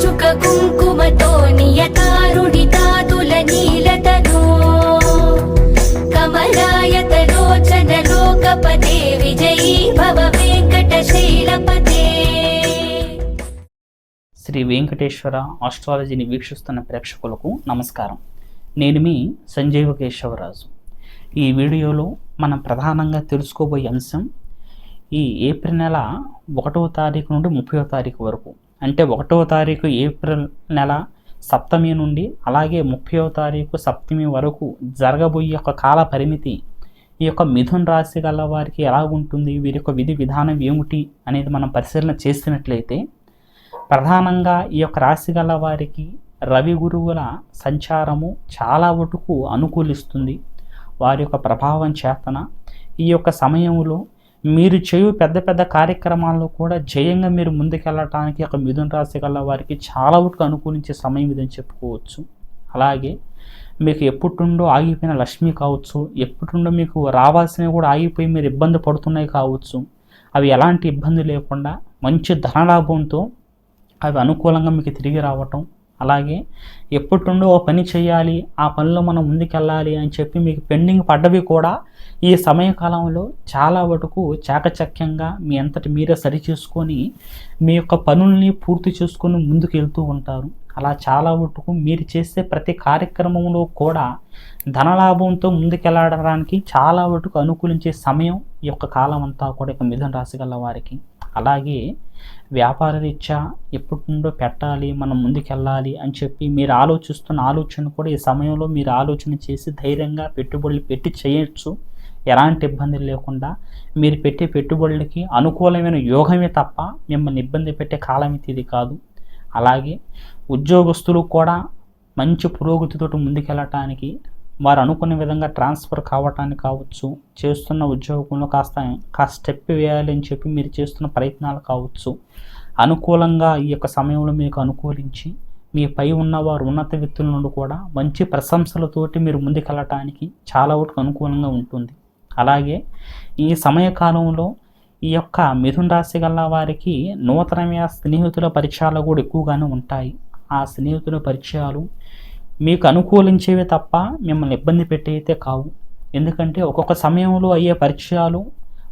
చుక కుంకుమతో నియతారుణితాతుల నీలతనో కమలాయతలోచన లోకపతే విజయీ భవ వెంకటశైలపతే. శ్రీ వెంకటేశ్వర ఆస్ట్రాలజీని వీక్షిస్తున్న ప్రేక్షకులకు నమస్కారం. నేను మీ సంజీవ కేశవరాజు. ఈ వీడియోలో మనం ప్రధానంగా తెలుసుకోబోయే అంశం ఈ ఏప్రిల్ నెల 1వ తారీఖు నుండి 30వ తారీఖు వరకు, అంటే 1వ తారీఖు ఏప్రిల్ నెల సప్తమి నుండి అలాగే 30వ తారీఖు సప్తమి వరకు జరగబోయే యొక్క కాల పరిమితి ఈ యొక్క మిథున రాశి గల వారికి ఎలా ఉంటుంది, వీరి యొక్క విధి విధానం ఏమిటి అనేది మనం పరిశీలన చేసినట్లయితే, ప్రధానంగా ఈ యొక్క రాశి గల వారికి రవి గురువుల సంచారము చాలా వరకు అనుకూలిస్తుంది. వారి యొక్క ప్రభావం చేతన ఈ యొక్క సమయంలో మీరు చేయు పెద్ద పెద్ద కార్యక్రమాల్లో కూడా జయంగా మీరు ముందుకెళ్ళటానికి ఒక మిథున రాశి గల వారికి చాలా వరకు అనుకూలించే సమయం ఇదని చెప్పుకోవచ్చు. అలాగే మీకు ఎప్పుడుండో ఆగిపోయిన లక్ష్మి కావచ్చు, ఎప్పుడుండో మీకు రావాల్సినవి కూడా ఆగిపోయి మీరు ఇబ్బంది పడుతున్నాయి కావచ్చు, అవి ఎలాంటి ఇబ్బంది లేకుండా మంచి ధనలాభంతో అవి అనుకూలంగా మీకు తిరిగి రావటం, అలాగే ఎప్పుడుండో ఓ పని చేయాలి, ఆ పనిలో మనం ముందుకెళ్ళాలి అని చెప్పి మీకు పెండింగ్ పడ్డవి కూడా ఈ సమయకాలంలో చాలా వరకు చాకచక్యంగా మీ అంతటి మీరే సరి చేసుకొని మీ యొక్క పనుల్ని పూర్తి చేసుకొని ముందుకు వెళ్తూ ఉంటారు. అలా చాలా వరకు మీరు చేసే ప్రతి కార్యక్రమంలో కూడా ధనలాభంతో ముందుకెళ్ళడానికి చాలా వరకు అనుకూలించే సమయం ఈ యొక్క కాలం అంతా కూడా ఇక మిథున రాశి గల వారికి. అలాగే వ్యాపార రీత్యా ఎప్పుడుండో పెట్టాలి, మనం ముందుకెళ్ళాలి అని చెప్పి మీరు ఆలోచిస్తున్న ఆలోచన కూడా ఈ సమయంలో మీరు ఆలోచన చేసి ధైర్యంగా పెట్టుబడులు పెట్టి చేయొచ్చు. ఎలాంటి ఇబ్బంది లేకుండా మీరు పెట్టే పెట్టుబడులకి అనుకూలమైన యోగమే తప్ప మిమ్మల్ని ఇబ్బంది పెట్టే కాలం ఇది కాదు. అలాగే ఉద్యోగస్తులు కూడా మంచి పురోగతితో ముందుకెళ్ళటానికి, వారు అనుకున్న విధంగా ట్రాన్స్ఫర్ కావటానికి కావచ్చు, చేస్తున్న ఉద్యోగంలో కాస్త స్టెప్ వేయాలి అని చెప్పి మీరు చేస్తున్న ప్రయత్నాలు కావచ్చు, అనుకూలంగా ఈ యొక్క సమయంలో మీకు అనుకూలించి మీ పై ఉన్నవారు ఉన్నత వ్యక్తుల నుండి కూడా మంచి ప్రశంసలతోటి మీరు ముందుకెళ్ళటానికి చాలా వరకు అనుకూలంగా ఉంటుంది. అలాగే ఈ సమయకాలంలో ఈ యొక్క మిథున రాశి గల వారికి నూతనమైన స్నేహితుల పరిచయాలు కూడా ఎక్కువగానే ఉంటాయి. ఆ స్నేహితుల పరిచయాలు మీకు అనుకూలించేవి తప్ప మిమ్మల్ని ఇబ్బంది పెట్టయితే కావు. ఎందుకంటే ఒక్కొక్క సమయంలో అయ్యే పరిచయాలు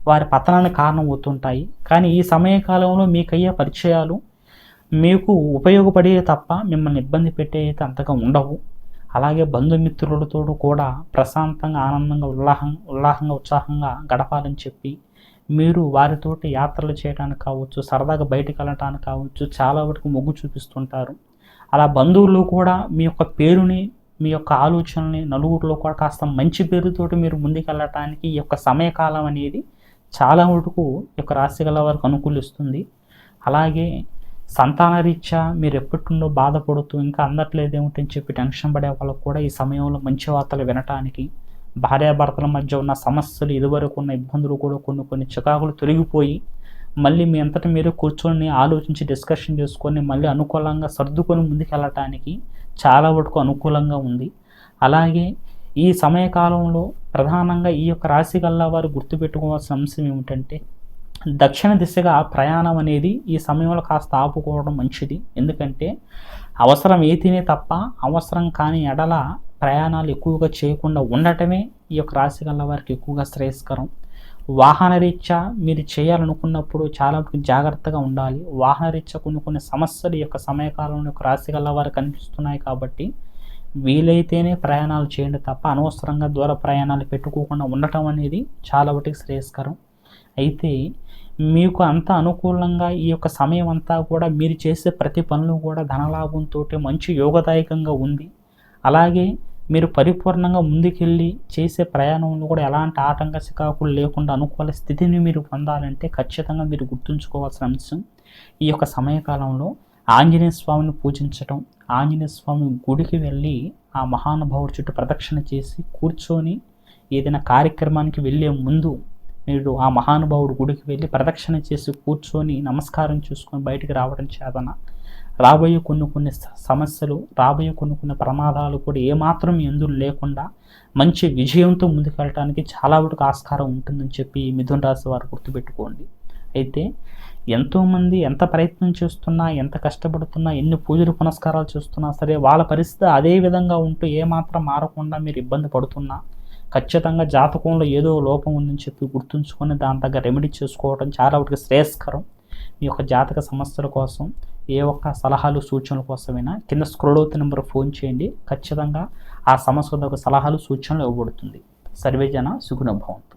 వారి పతనానికి కారణం అవుతుంటాయి. కానీ ఈ సమయకాలంలో మీకు అయ్యే పరిచయాలు మీకు ఉపయోగపడే తప్ప మిమ్మల్ని ఇబ్బంది పెట్టేది అంతగా ఉండవు. అలాగే బంధుమిత్రులతో కూడా ప్రశాంతంగా, ఆనందంగా, ఉత్సాహంగా గడపాలని చెప్పి మీరు వారితోటి యాత్రలు చేయడానికి కావచ్చు, సరదాగా బయటకు వెళ్ళటానికి కావచ్చు, చాలా వరకు మొగ్గు చూపిస్తుంటారు. అలా బంధువులు కూడా మీ యొక్క పేరుని, మీ యొక్క ఆలోచనని నలుగురిలో కూడా కాస్త మంచి పేరుతోటి మీరు ముందుకెళ్ళటానికి ఈ యొక్క సమయకాలం అనేది చాలా వరకు ఈ యొక్క రాశి గల వారికి అనుకూలిస్తుంది. అలాగే సంతాన రీత్యా మీరు ఎప్పటిండో బాధపడుతూ ఇంకా అందట్లేదు ఏమిటని చెప్పి టెన్షన్ పడే వాళ్ళకు కూడా ఈ సమయంలో మంచి వార్తలు వినటానికి, భార్యాభర్తల మధ్య ఉన్న సమస్యలు, ఇదివరకు ఉన్న ఇబ్బందులు కూడా కొన్ని చికాకులు తొలగిపోయి మళ్ళీ మీ అంతటా మీరు కూర్చొని ఆలోచించి డిస్కషన్ చేసుకొని మళ్ళీ అనుకూలంగా సర్దుకొని ముందుకెళ్ళటానికి చాలా వరకు అనుకూలంగా ఉంది. అలాగే ఈ సమయకాలంలో ప్రధానంగా ఈ యొక్క రాశి గల్ల వారు గుర్తుపెట్టుకోవాల్సిన అంశం ఏమిటంటే, దక్షిణ దిశగా ప్రయాణం అనేది ఈ సమయంలో కాస్త ఆపుకోవడం మంచిది. ఎందుకంటే అవసరం అయితేనే తప్ప అవసరం కాని ఎడల ప్రయాణాలు ఎక్కువగా చేయకుండా ఉండటమే ఈ యొక్క రాశి గల్ల వారికి ఎక్కువగా శ్రేయస్కరం. వాహన రీత్యా మీరు చేయాలనుకున్నప్పుడు చాలా జాగ్రత్తగా ఉండాలి. వాహన రీత్యా కొన్ని సమస్యలు ఈ యొక్క సమయకాలంలో యొక్క రాశి గల వారు కనిపిస్తున్నాయి కాబట్టి వీలైతేనే ప్రయాణాలు చేయండి తప్ప అనవసరంగా దూర ప్రయాణాలు పెట్టుకోకుండా ఉండటం అనేది చాలా వాటికి శ్రేయస్కరం. అయితే మీకు అంత అనుకూలంగా ఈ యొక్క సమయం అంతా కూడా మీరు చేసే ప్రతి పనులు కూడా ధనలాభంతో మంచి యోగదాయకంగా ఉంది. అలాగే మీరు పరిపూర్ణంగా ముందుకెళ్ళి చేసే ప్రయాణంలో కూడా ఎలాంటి ఆటంక చికాకులు లేకుండా అనుకూల స్థితిని మీరు పొందాలంటే ఖచ్చితంగా మీరు గుర్తుంచుకోవాల్సిన అంశం ఈ యొక్క సమయకాలంలో ఆంజనేయ స్వామిని పూజించటం. ఆంజనేయ స్వామి గుడికి వెళ్ళి ఆ మహానుభావుడి చుట్టూ ప్రదక్షిణ చేసి కూర్చొని ఏదైనా కార్యక్రమానికి వెళ్ళే ముందు మీరు ఆ మహానుభావుడు గుడికి వెళ్ళి ప్రదక్షిణ చేసి కూర్చొని నమస్కారం చేసుకొని బయటికి రావడం చేతన రాబోయే కొన్ని సమస్యలు, రాబోయే కొన్ని ప్రమాదాలు కూడా ఏమాత్రం ఎందుకు లేకుండా మంచి విజయంతో ముందుకెళ్ళటానికి చాలా వరకు ఆస్కారం ఉంటుందని చెప్పి మిథున రాశి వారు గుర్తుపెట్టుకోండి. అయితే ఎంతోమంది ఎంత ప్రయత్నం చేస్తున్నా, ఎంత కష్టపడుతున్నా, ఎన్ని పూజలు పునస్కారాలు చేస్తున్నా సరే వాళ్ళ పరిస్థితి అదే విధంగా ఉంటూ ఏమాత్రం మారకుండా మీరు ఇబ్బంది పడుతున్నా, ఖచ్చితంగా జాతకంలో ఏదో లోపం ఉందని చెప్పి గుర్తుంచుకొని దాని తగ్గ రెమెడీ చేసుకోవడం చాలా వాటికి శ్రేయస్కరం. మీ యొక్క జాతక సమస్యల కోసం ఏ ఒక్క సలహాలు సూచనల కోసమైనా కింద స్క్రోల్ అవుతున్న నెంబర్ ఫోన్ చేయండి. ఖచ్చితంగా ఆ సమస్య సలహాలు సూచనలు ఇవ్వబడుతుంది. సర్వేజన సుగుణ భవంతు.